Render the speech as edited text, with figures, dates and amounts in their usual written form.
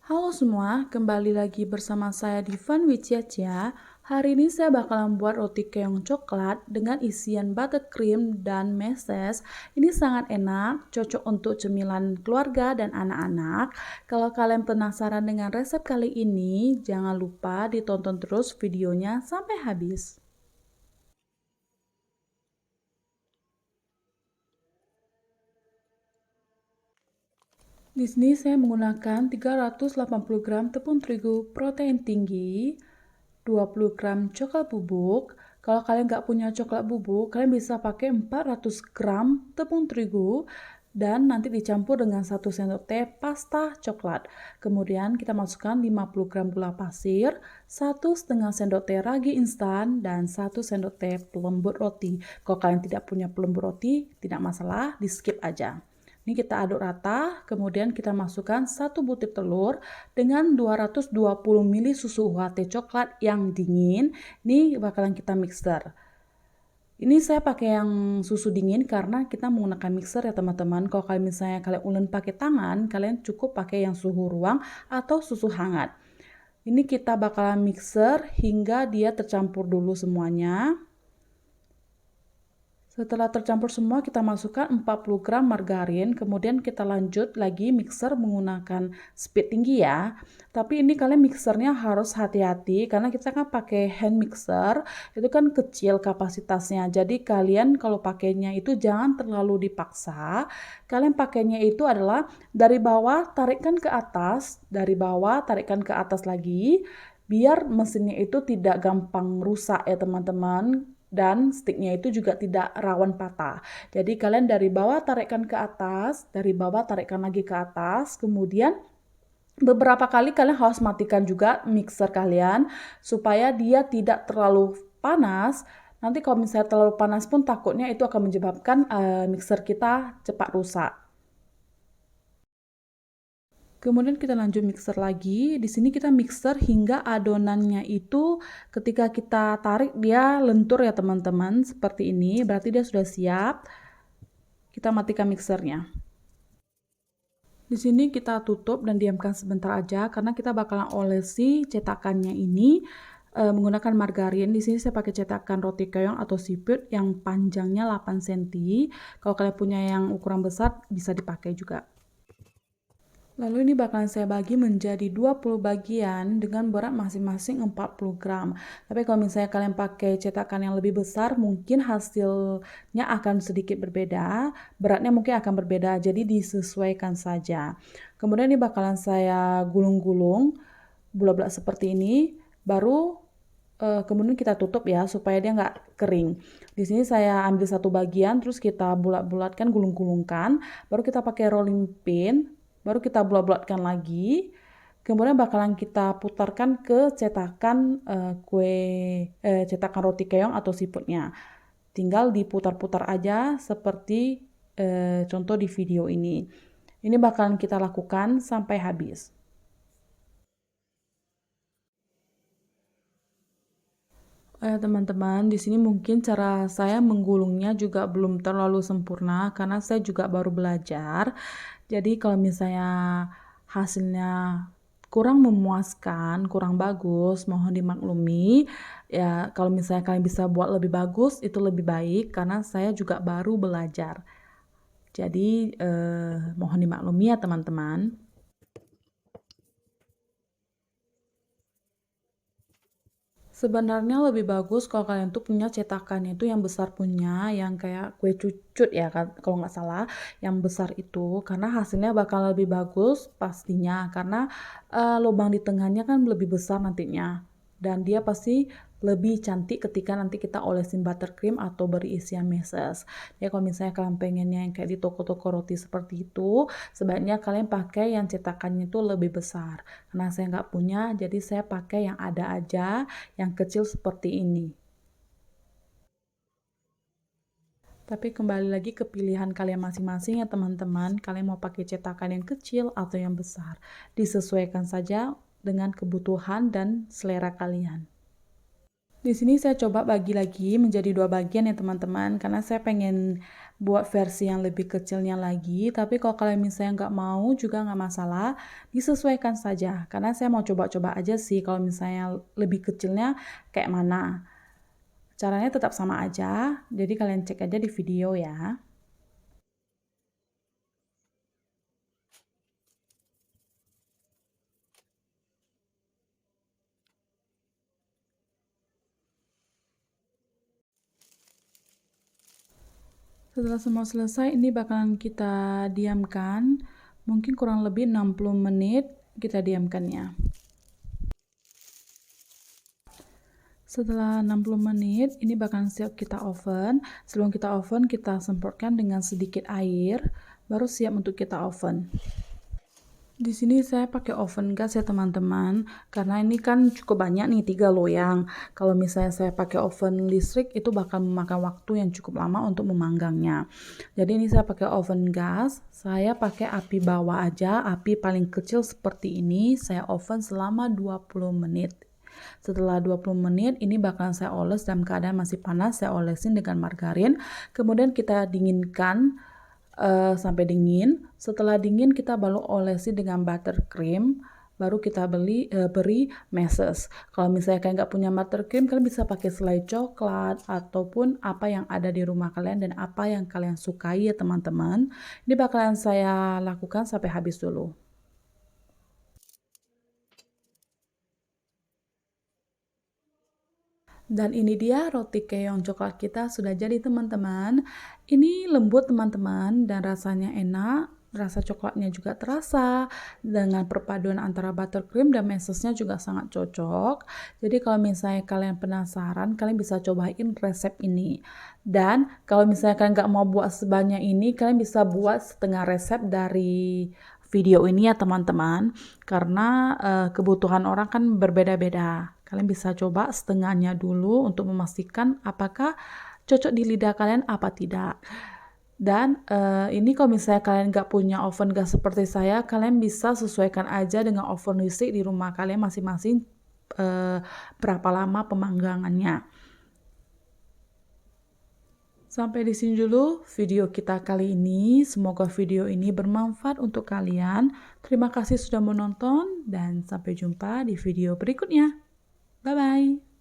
Halo semua, kembali lagi bersama saya di Fun with Cia. Hari ini saya bakalan buat roti keong coklat dengan isian buttercream dan meses. Ini sangat enak, cocok untuk cemilan keluarga dan anak-anak. Kalau kalian penasaran dengan resep kali ini, jangan lupa ditonton terus videonya sampai habis. Di sini saya menggunakan 380 gram tepung terigu protein tinggi, 20 gram coklat bubuk. Kalau kalian nggak punya coklat bubuk, kalian bisa pakai 400 gram tepung terigu dan nanti dicampur dengan 1 sendok teh pasta coklat. Kemudian kita masukkan 50 gram gula pasir, 1,5 sendok teh ragi instan, dan 1 sendok teh pelembut roti. Kalau kalian tidak punya pelembut roti, tidak masalah, di skip aja. Ini kita aduk rata, kemudian kita masukkan 1 butir telur dengan 220 ml susu UHT coklat yang dingin. Ini bakalan kita mixer. Ini saya pakai yang susu dingin karena kita menggunakan mixer ya teman-teman. Kalau kalian misalnya kalian ulен pakai tangan, kalian cukup pakai yang suhu ruang atau susu hangat. Ini kita bakalan mixer hingga dia tercampur dulu semuanya. Setelah tercampur semua, kita masukkan 40 gram margarin, kemudian kita lanjut lagi mixer menggunakan speed tinggi ya. Tapi ini kalian mixernya harus hati-hati karena kita kan pakai hand mixer, itu kan kecil kapasitasnya. Jadi kalian kalau pakainya itu jangan terlalu dipaksa. Kalian pakainya itu adalah dari bawah tarikkan ke atas, dari bawah tarikkan ke atas lagi, biar mesinnya itu tidak gampang rusak ya teman-teman. Dan sticknya itu juga tidak rawan patah. Jadi kalian dari bawah tarikkan ke atas, dari bawah tarikkan lagi ke atas, kemudian beberapa kali kalian harus matikan juga mixer kalian supaya dia tidak terlalu panas. Nanti kalau misalnya terlalu panas pun takutnya itu akan menyebabkan mixer kita cepat rusak. Kemudian kita lanjut mixer lagi. Di sini kita mixer hingga adonannya itu ketika kita tarik dia lentur ya teman-teman. Seperti ini, berarti dia sudah siap. Kita matikan mixernya. Di sini kita tutup dan diamkan sebentar aja karena kita bakalan olesi cetakannya ini menggunakan margarin. Di sini saya pakai cetakan roti keong atau siput yang panjangnya 8 cm. Kalau kalian punya yang ukuran besar bisa dipakai juga. Lalu ini bakalan saya bagi menjadi 20 bagian dengan berat masing-masing 40 gram. Tapi kalau misalnya kalian pakai cetakan yang lebih besar, mungkin hasilnya akan sedikit berbeda. Beratnya mungkin akan berbeda, jadi disesuaikan saja. Kemudian ini bakalan saya gulung-gulung bulat-bulat seperti ini. Baru kemudian kita tutup ya supaya dia nggak kering. Di sini saya ambil satu bagian, terus kita bulat-bulatkan, gulung-gulungkan. Baru kita pakai rolling pin. Baru kita bulat-bulatkan lagi. Kemudian bakalan kita putarkan ke cetakan cetakan roti keong atau siputnya. Tinggal diputar-putar aja seperti contoh di video ini. Ini bakalan kita lakukan sampai habis. Teman-teman, di sini mungkin cara saya menggulungnya juga belum terlalu sempurna karena saya juga baru belajar. Jadi kalau misalnya hasilnya kurang memuaskan, kurang bagus, mohon dimaklumi. Ya, kalau misalnya kalian bisa buat lebih bagus, itu lebih baik karena saya juga baru belajar. Jadi mohon dimaklumi ya teman-teman. Sebenarnya lebih bagus kalau kalian tuh punya cetakan itu yang besar punya, yang kayak kue cucut ya kalau nggak salah, yang besar itu, karena hasilnya bakal lebih bagus pastinya, karena lubang di tengahnya kan lebih besar nantinya. Dan dia pasti lebih cantik ketika nanti kita olesin buttercream atau beri isian meses. Ya kalau misalnya kalian pengennya yang kayak di toko-toko roti seperti itu, sebaiknya kalian pakai yang cetakannya itu lebih besar. Karena saya nggak punya, jadi saya pakai yang ada aja, yang kecil seperti ini. Tapi kembali lagi ke pilihan kalian masing-masing ya teman-teman. Kalian mau pakai cetakan yang kecil atau yang besar. Disesuaikan saja dengan kebutuhan dan selera kalian. Di sini saya coba bagi lagi menjadi 2 bagian ya teman-teman, karena saya pengen buat versi yang lebih kecilnya lagi. Tapi kalau kalian misalnya nggak mau juga nggak masalah, disesuaikan saja. Karena saya mau coba-coba aja sih kalau misalnya lebih kecilnya kayak mana. Caranya tetap sama aja, jadi kalian cek aja di video ya. Setelah semua selesai, ini bakalan kita diamkan, mungkin kurang lebih 60 menit kita diamkan ya. Setelah 60 menit, ini bakalan siap kita oven. Sebelum kita oven, kita semprotkan dengan sedikit air, baru siap untuk kita oven. Di sini saya pakai oven gas ya teman-teman, karena ini kan cukup banyak nih 3 loyang. Kalau misalnya saya pakai oven listrik itu bakal memakan waktu yang cukup lama untuk memanggangnya. Jadi ini saya pakai oven gas, saya pakai api bawah aja, api paling kecil seperti ini, saya oven selama 20 menit. Setelah 20 menit ini bakalan saya oles dalam keadaan masih panas, saya olesin dengan margarin, kemudian kita dinginkan sampai dingin. Setelah dingin kita baru olesi dengan buttercream, baru kita beri meses. Kalau misalnya kalian nggak punya buttercream, kalian bisa pakai selai coklat ataupun apa yang ada di rumah kalian dan apa yang kalian sukai ya teman-teman. Ini bakalan saya lakukan sampai habis dulu. Dan ini dia roti keong coklat kita sudah jadi teman-teman. Ini lembut teman-teman dan rasanya enak. Rasa coklatnya juga terasa dengan perpaduan antara buttercream dan mesesnya juga sangat cocok. Jadi kalau misalnya kalian penasaran, kalian bisa cobain resep ini. Dan kalau misalnya kalian nggak mau buat sebanyak ini, kalian bisa buat setengah resep dari video ini ya teman-teman. Karena kebutuhan orang kan berbeda-beda. Kalian bisa coba setengahnya dulu untuk memastikan apakah cocok di lidah kalian apa tidak. Dan ini kalau misalnya kalian nggak punya oven gas seperti saya, kalian bisa sesuaikan aja dengan oven listrik di rumah kalian masing-masing berapa lama pemanggangannya. Sampai di sini dulu video kita kali ini. Semoga video ini bermanfaat untuk kalian. Terima kasih sudah menonton dan sampai jumpa di video berikutnya. Bye-bye.